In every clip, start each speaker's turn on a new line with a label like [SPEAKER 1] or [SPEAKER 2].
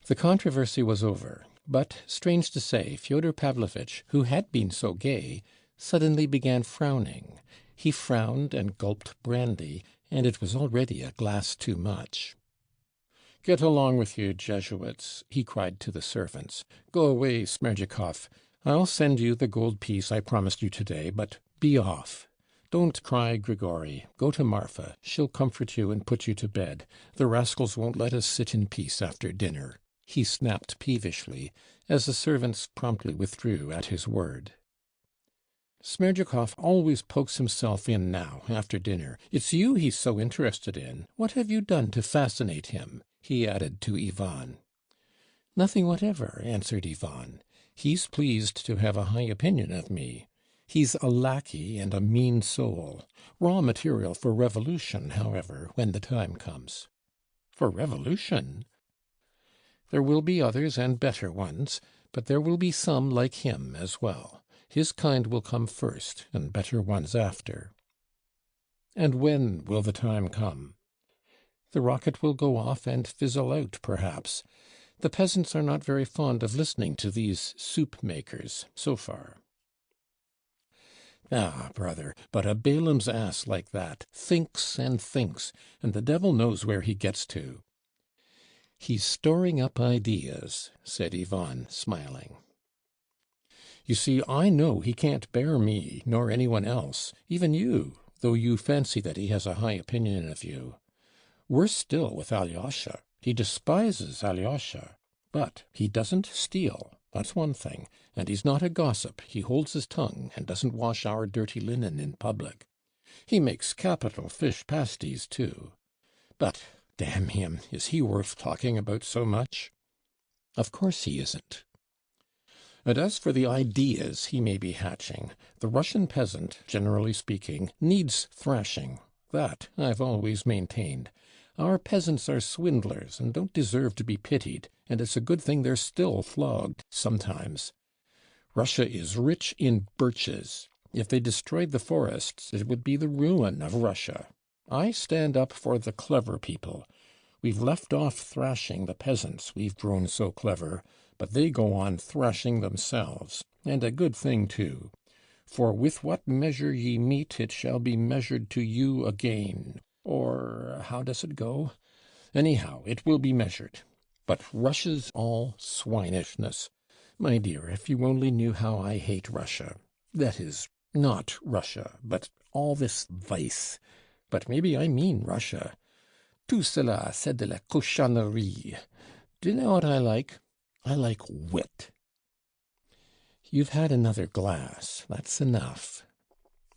[SPEAKER 1] The controversy was over, but, strange to say, Fyodor Pavlovitch, who had been so gay, suddenly began frowning. He frowned and gulped brandy, and it was already a glass too much. "Get along with you, Jesuits," he cried to the servants. "Go away, Smerdyakov. I'll send you the gold piece I promised you today, but be off. Don't cry, Grigory. Go to Marfa. She'll comfort you and put you to bed. The rascals won't let us sit in peace after dinner," he snapped peevishly, as the servants promptly withdrew at his word. "Smerdyakov always pokes himself in now, after dinner. It's you he's so interested in. What have you done to fascinate him?" he added to Ivan. "Nothing whatever," answered Ivan. "He's pleased to have a high opinion of me. He's a lackey and a mean soul. Raw material for revolution, however, when the time comes." "For revolution?" "There will be others and better ones, but there will be some like him as well. His kind will come first, and better ones after." "And when will the time come?" "The rocket will go off and fizzle out, perhaps. The peasants are not very fond of listening to these soup-makers, so far." "Ah, brother, but a Balaam's ass like that thinks and thinks, and the devil knows where he gets to." "He's storing up ideas," said Ivan, smiling. "You see, I know he can't bear me, nor anyone else, even you, though you fancy that he has a high opinion of you. Worse still with Alyosha. He despises Alyosha. But he doesn't steal, that's one thing, and he's not a gossip. He holds his tongue, and doesn't wash our dirty linen in public. He makes capital fish pasties, too. But, damn him, is he worth talking about so much?" "Of course he isn't." "And as for the ideas he may be hatching, the Russian peasant, generally speaking, needs thrashing. That I've always maintained. Our peasants are swindlers and don't deserve to be pitied, and it's a good thing they're still flogged sometimes. Russia is rich in birches. If they destroyed the forests, it would be the ruin of Russia. I stand up for the clever people. We've left off thrashing the peasants, we've grown so clever, but they go on thrashing themselves, and a good thing too. For with what measure ye mete, it shall be measured to you again. Or how does it go? Anyhow, it will be measured. But Russia's all swinishness. My dear, if you only knew how I hate Russia. That is, not Russia, but all this vice. But maybe I mean Russia. Tout cela, c'est de la cochonnerie. Do you know what I like? I like wit." "You've had another glass. That's enough."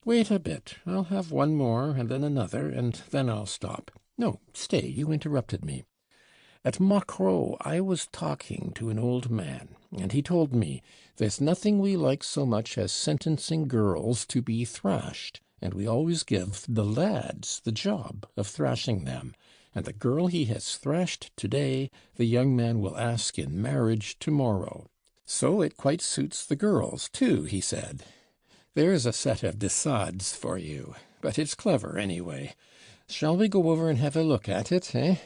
[SPEAKER 1] "Wait a bit. I'll have one more, and then another, and then I'll stop. No, stay, you interrupted me. At Mokroe I was talking to an old man, and he told me, 'There's nothing we like so much as sentencing girls to be thrashed, and we always give the lads the job of thrashing them. And the girl he has thrashed today, the young man will ask in marriage tomorrow. So it quite suits the girls, too,' he said. There's a set of deçades for you. But it's clever, anyway. Shall we go over and have a look at it, eh?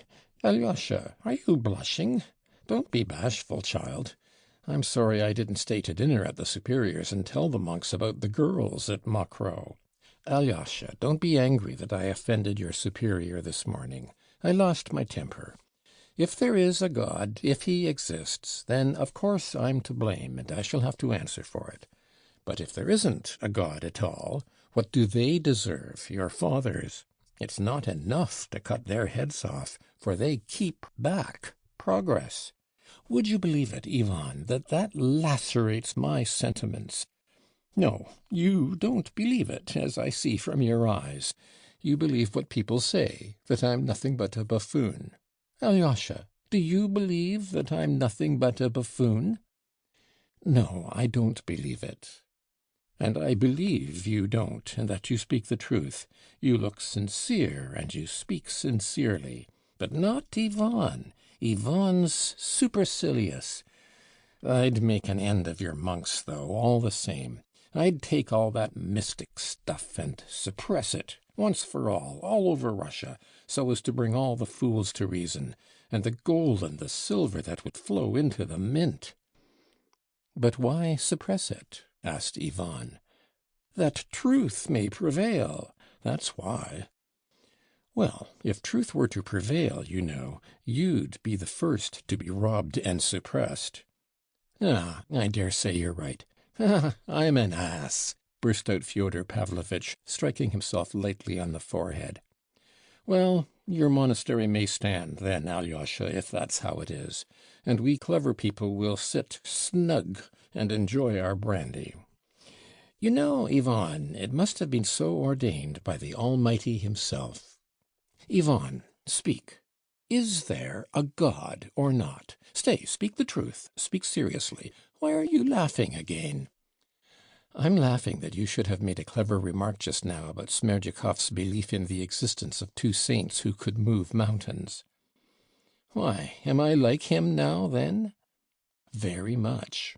[SPEAKER 1] Alyosha, are you blushing? Don't be bashful, child. I'm sorry I didn't stay to dinner at the superior's and tell the monks about the girls at Mokroe. Alyosha, don't be angry that I offended your superior this morning. I lost my temper. If there is a God, if he exists, then of course I'm to blame, and I shall have to answer for it. But if there isn't a God at all, what do they deserve, your fathers? It's not enough to cut their heads off, for they keep back progress. Would you believe it, Ivan, that lacerates my sentiments? No, you don't believe it, as I see from your eyes. You believe what people say, that I'm nothing but a buffoon. Alyosha, do you believe that I'm nothing but a buffoon?" "No, I don't believe it." "And I believe you don't, and that you speak the truth. You look sincere, and you speak sincerely. But not Ivan. Ivan's supercilious. I'd make an end of your monks, though, all the same. I'd take all that mystic stuff and suppress it, once for all over Russia, so as to bring all the fools to reason. and the gold and the silver that would flow into the mint. But why suppress it? Asked Ivan. That truth may prevail. That's why. Well, if truth were to prevail, you know, you'd be the first to be robbed and suppressed. Ah, I dare say you're right. I'm an ass, burst out Fyodor Pavlovitch, striking himself lightly on the forehead. Well, your monastery may stand, then, Alyosha, if that's how it is, and we clever people will sit snug and enjoy our brandy. You know, Ivan, it must have been so ordained by the Almighty himself. Ivan, speak. Is there a God or not? Stay, speak the truth. Speak seriously. Why are you laughing again? I'm laughing that you should have made a clever remark just now about Smerdykov's belief in the existence of two saints who could move mountains. Why, am I like him now, then? Very much.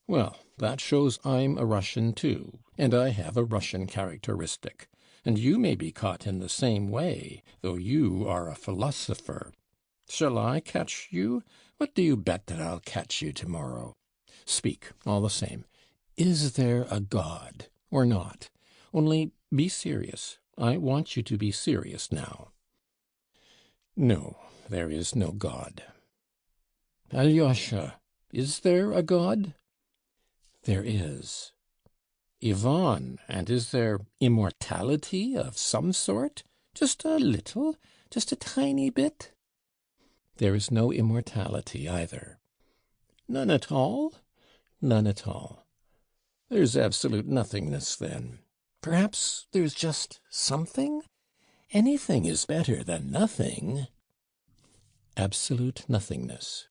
[SPEAKER 1] Well, that shows I'm a Russian, too, and I have a Russian characteristic. And you may be caught in the same way, though you are a philosopher. Shall I catch you? What do you bet that I'll catch you tomorrow? Speak, all the same. Is there a God or not? Only be serious. I want you to be serious now. No, there is no God. Alyosha, is there a God? There is. Ivan, and is there immortality of some sort? Just a little? Just a tiny bit? There is no immortality either. None at all? None at all. There's absolute nothingness, then. Perhaps there's just something? Anything is better than nothing. Absolute nothingness.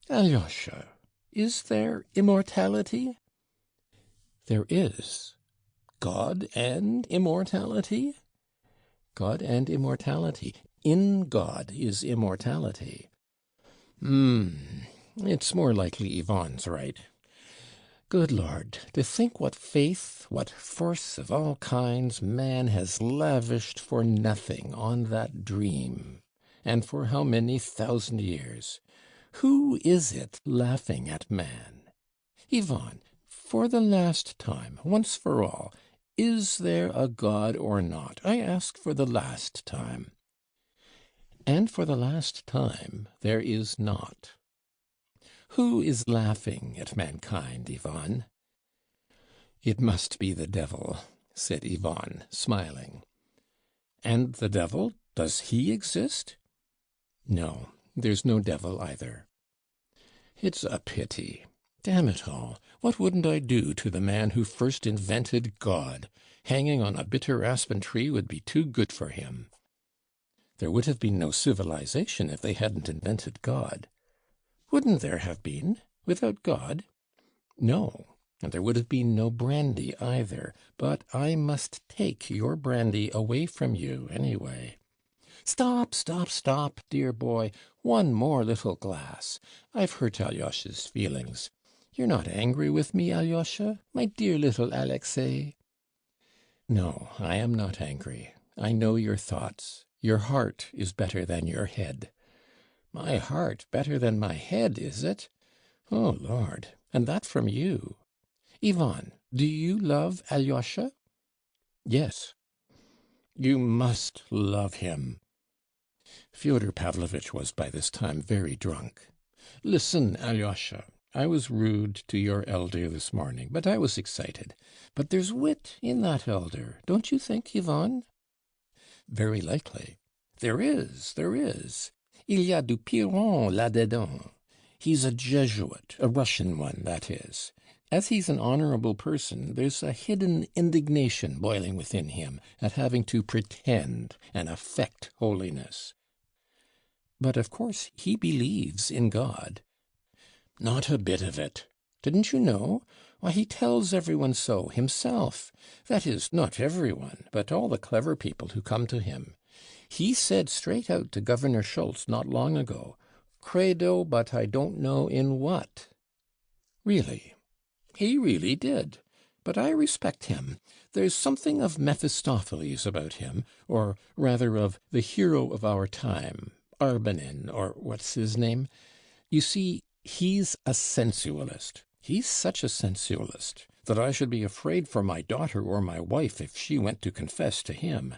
[SPEAKER 1] Alyosha, is there immortality? There is. God and immortality? God and immortality. In God is immortality. It's more likely Ivan's right. Good Lord, to think what faith, what force of all kinds man has lavished for nothing on that dream, and for how many thousand years. Who is it laughing at man? Ivan, for the last time, once for all, is there a God or not? I ask for the last time. And for the last time, there is not. Who is laughing at mankind, Ivan? It must be the devil, said Ivan, smiling. And the devil, does he exist? No, there's no devil either. It's a pity. Damn it all, what wouldn't I do to the man who first invented God? Hanging on a bitter aspen tree would be too good for him. There would have been no civilization if they hadn't invented God. Wouldn't there have been, without God? No, and there would have been no brandy either, but I must take your brandy away from you anyway. Stop, dear boy, one more little glass. I've hurt Alyosha's feelings. You're not angry with me, Alyosha, my dear little Alexei? No, I am not angry. I know your thoughts. Your heart is better than your head. My heart better than my head, is it? Oh, Lord, and that from you. Ivan, do you love Alyosha? Yes. You must love him. Fyodor Pavlovitch was by this time very drunk. Listen, Alyosha, I was rude to your elder this morning, but I was excited. But there's wit in that elder, don't you think, Ivan? Very likely. There is. Il y a du Pirie là-dedans. He's a Jesuit, a Russian one, that is. As he's an honorable person, there's a hidden indignation boiling within him at having to pretend and affect holiness. But of course he believes in God. Not a bit of it. Didn't you know? Why, he tells everyone so himself. That is, not everyone, but all the clever people who come to him. He said straight out to Governor Schultz not long ago, "Credo, but I don't know in what." Really? He really did. But I respect him. There's something of Mephistopheles about him, or rather of the hero of our time. Arbanin, or what's his name. You see, he's a sensualist. He's such a sensualist that I should be afraid for my daughter or my wife if she went to confess to him.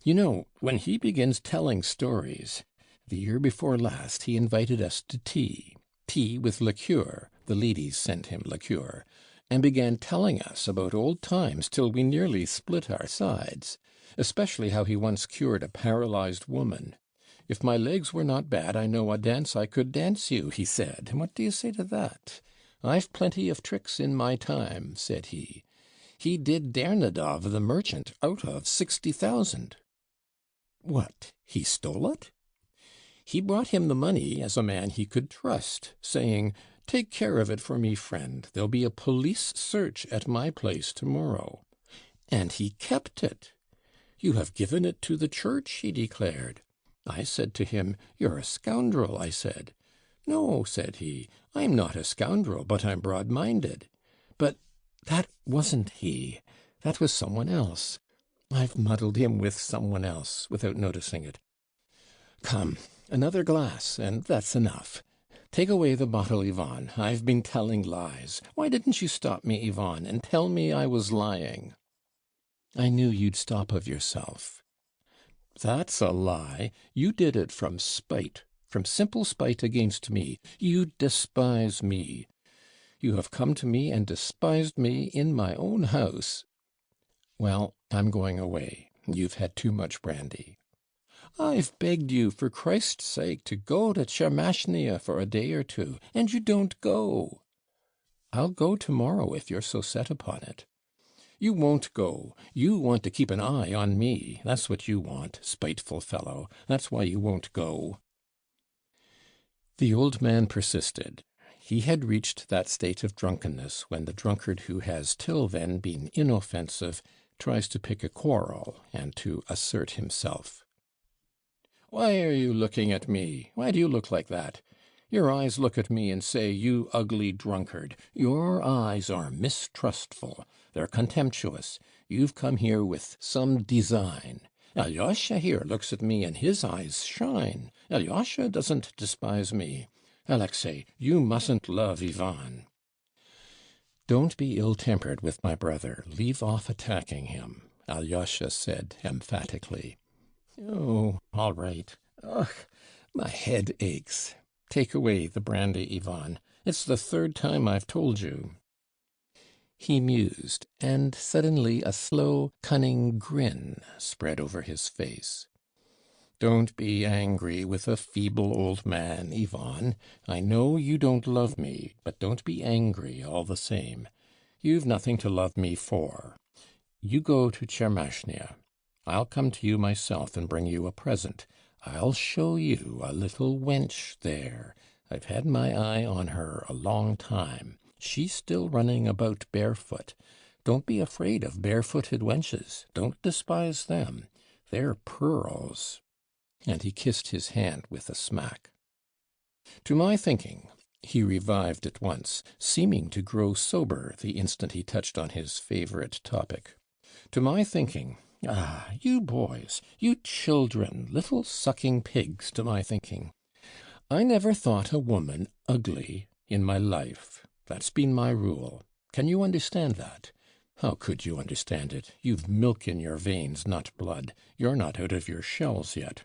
[SPEAKER 1] You know, when he begins telling stories, the year before last he invited us to tea with liqueur, the ladies sent him liqueur, and began telling us about old times till we nearly split our sides, especially how he once cured a paralyzed woman. If my legs were not bad, I know a dance I could dance you, he said. What do you say to that? I've plenty of tricks in my time, said he. He did Dernidov the merchant out of 60,000. What, he stole it? He brought him the money as a man he could trust, saying, "Take care of it for me, friend. There'll be a police search at my place tomorrow." And he kept it. "You have given it to the church," he declared. I said to him, "You're a scoundrel," I said. "No," said he, "I'm not a scoundrel, but I'm broad-minded." But that wasn't he. That was someone else. I've muddled him with someone else without noticing it. Come, another glass, and that's enough. Take away the bottle, Ivan. I've been telling lies. Why didn't you stop me, Ivan, and tell me I was lying? I knew you'd stop of yourself. That's a lie. You did it from spite, from simple spite against me. You despise me. You have come to me and despised me in my own house. Well, I'm going away. You've had too much brandy. I've begged you, for Christ's sake, to go to Tchermashnia for a day or two, and you don't go. I'll go tomorrow if you're so set upon it. You won't go. You want to keep an eye on me. That's what you want, spiteful fellow. That's why you won't go. The old man persisted. He had reached that state of drunkenness when the drunkard who has till then been inoffensive tries to pick a quarrel and to assert himself. Why are you looking at me? Why do you look like that? Your eyes look at me and say, "You ugly drunkard." Your eyes are mistrustful. They're contemptuous. You've come here with some design. Alyosha here looks at me and his eyes shine. Alyosha doesn't despise me. Alexei, you mustn't love Ivan. Don't be ill-tempered with my brother. Leave off attacking him, Alyosha said emphatically. Oh, all right. Ugh, my head aches. Take away the brandy, Ivan. It's the third time I've told you. He mused, and suddenly a slow, cunning grin spread over his face. Don't be angry with a feeble old man, Ivan. I know you don't love me, but don't be angry all the same. You've nothing to love me for. You go to Tchermashnia. I'll come to you myself and bring you a present. I'll show you a little wench there. I've had my eye on her a long time. She's still running about barefoot. Don't be afraid of barefooted wenches. Don't despise them. They're pearls. And he kissed his hand with a smack. To my thinking, he revived at once, seeming to grow sober the instant he touched on his favorite topic. To my thinking, you boys, you children, little sucking pigs, to my thinking. I never thought a woman ugly in my life. That's been my rule. Can you understand that? How could you understand it? You've milk in your veins, not blood. You're not out of your shells yet.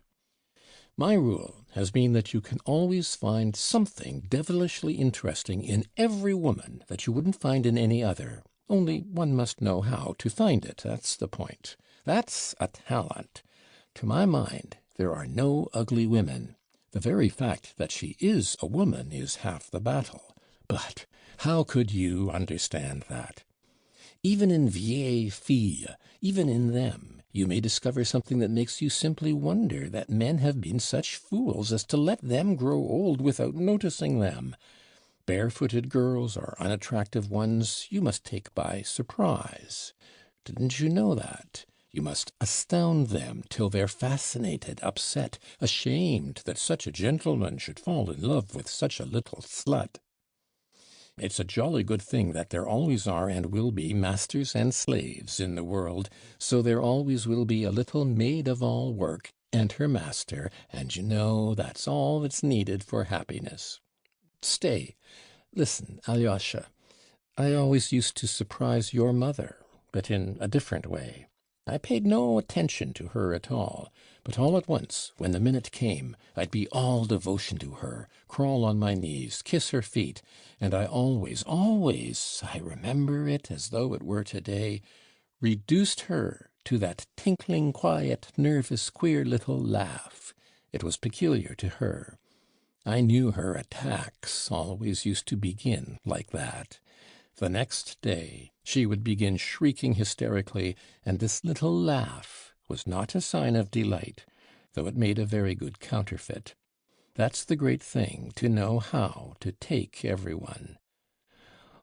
[SPEAKER 1] My rule has been that you can always find something devilishly interesting in every woman that you wouldn't find in any other. Only one must know how to find it. That's the point. That's a talent. To my mind, there are no ugly women. The very fact that she is a woman is half the battle. But how could you understand that? Even in vieilles filles, even in them, you may discover something that makes you simply wonder that men have been such fools as to let them grow old without noticing them. Barefooted girls or unattractive ones you must take by surprise. Didn't you know that? You must astound them till they're fascinated, upset, ashamed that such a gentleman should fall in love with such a little slut. It's a jolly good thing that there always are and will be masters and slaves in the world, so there always will be a little maid-of-all-work and her master, and you know that's all that's needed for happiness. Stay, listen, Alyosha. I always used to surprise your mother, but in a different way. I paid no attention to her at all, but all at once, when the minute came, I'd be all devotion to her, crawl on my knees, kiss her feet, and I always, I remember it as though it were today, reduced her to that tinkling, quiet, nervous, queer little laugh. It was peculiar to her. I knew her attacks always used to begin like that. The next day she would begin shrieking hysterically, and this little laugh was not a sign of delight, though it made a very good counterfeit. That's the great thing, to know how to take everyone.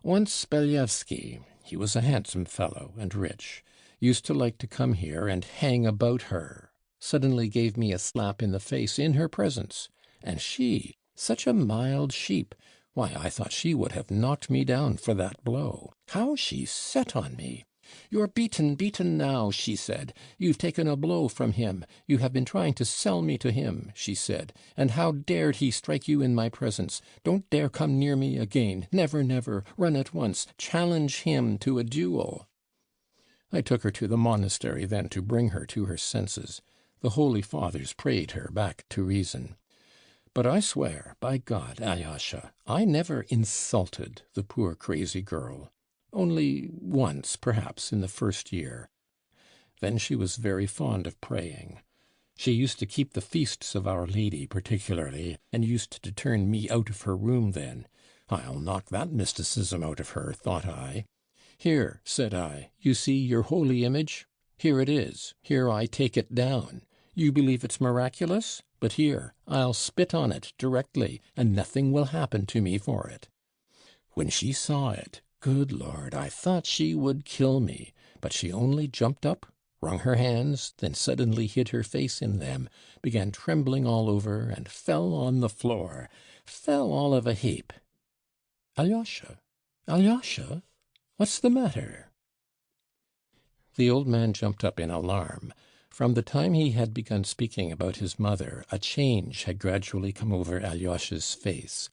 [SPEAKER 1] Once Dostoyevsky, he was a handsome fellow and rich, used to like to come here and hang about her, suddenly gave me a slap in the face in her presence, and she, such a mild sheep, why, I thought she would have knocked me down for that blow. How she set on me! "You're beaten now," she said. "You've taken a blow from him. You have been trying to sell me to him," she said. "And how dared he strike you in my presence? Don't dare come near me again. Never, never. Run at once. Challenge him to a duel." I took her to the monastery then to bring her to her senses. The holy fathers prayed her back to reason. But I swear, by God, Alyosha, I never insulted the poor crazy girl. Only once, perhaps, in the first year. Then she was very fond of praying. She used to keep the feasts of Our Lady particularly, and used to turn me out of her room then. I'll knock that mysticism out of her, thought I. "Here," said I, "you see your holy image? Here it is. Here I take it down. You believe it's miraculous? But here, I'll spit on it directly, and nothing will happen to me for it." When she saw it, good Lord, I thought she would kill me, but she only jumped up, wrung her hands, then suddenly hid her face in them, began trembling all over, and fell on the floor, fell all of a heap. "Alyosha, Alyosha, what's the matter?" The old man jumped up in alarm. From the time he had begun speaking about his mother, a change had gradually come over Alyosha's face.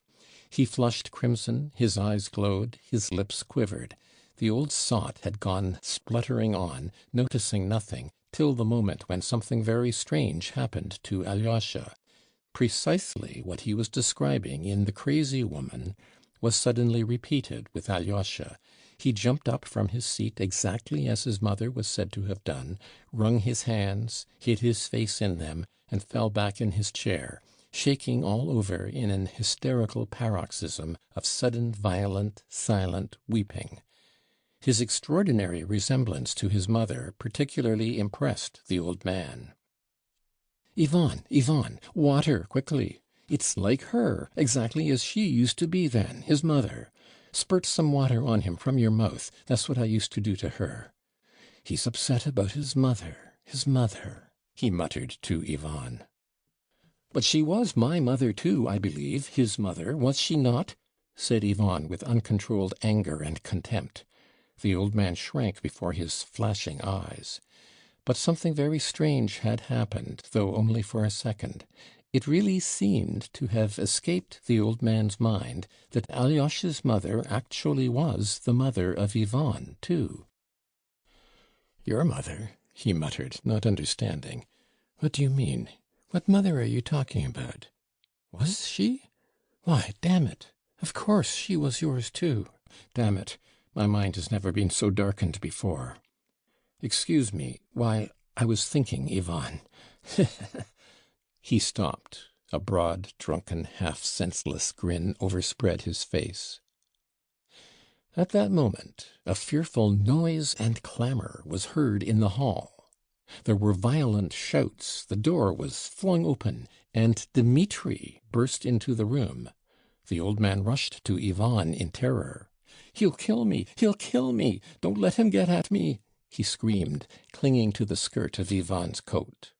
[SPEAKER 1] He flushed crimson, his eyes glowed, his lips quivered. The old sot had gone spluttering on, noticing nothing, till the moment when something very strange happened to Alyosha. Precisely what he was describing in the crazy woman was suddenly repeated with Alyosha. He jumped up from his seat exactly as his mother was said to have done, wrung his hands, hid his face in them, and fell back in his chair, shaking all over in an hysterical paroxysm of sudden, violent, silent weeping. His extraordinary resemblance to his mother particularly impressed the old man. "Ivan, Ivan, water, quickly! It's like her, exactly as she used to be then, his mother. Spurt some water on him from your mouth. That's what I used to do to her. He's upset about his mother, he muttered to Ivan. "But she was my mother too, I believe, his mother, was she not?" said Ivan with uncontrolled anger and contempt. The old man shrank before his flashing eyes. But something very strange had happened, though only for a second. It really seemed to have escaped the old man's mind that Alyosha's mother actually was the mother of Ivan, too. "Your mother?" he muttered, not understanding. "What do you mean? What mother are you talking about? Was she? Why, damn it! Of course she was yours too. Damn it! My mind has never been so darkened before. Excuse me. Why, I was thinking, Ivan." He stopped. A broad, drunken, half-senseless grin overspread his face. At that moment a fearful noise and clamour was heard in the hall. There were violent shouts, the door was flung open, and Dmitri burst into the room. The old man rushed to Ivan in terror. "He'll kill me! He'll kill me! Don't let him get at me!" he screamed, clinging to the skirt of Ivan's coat.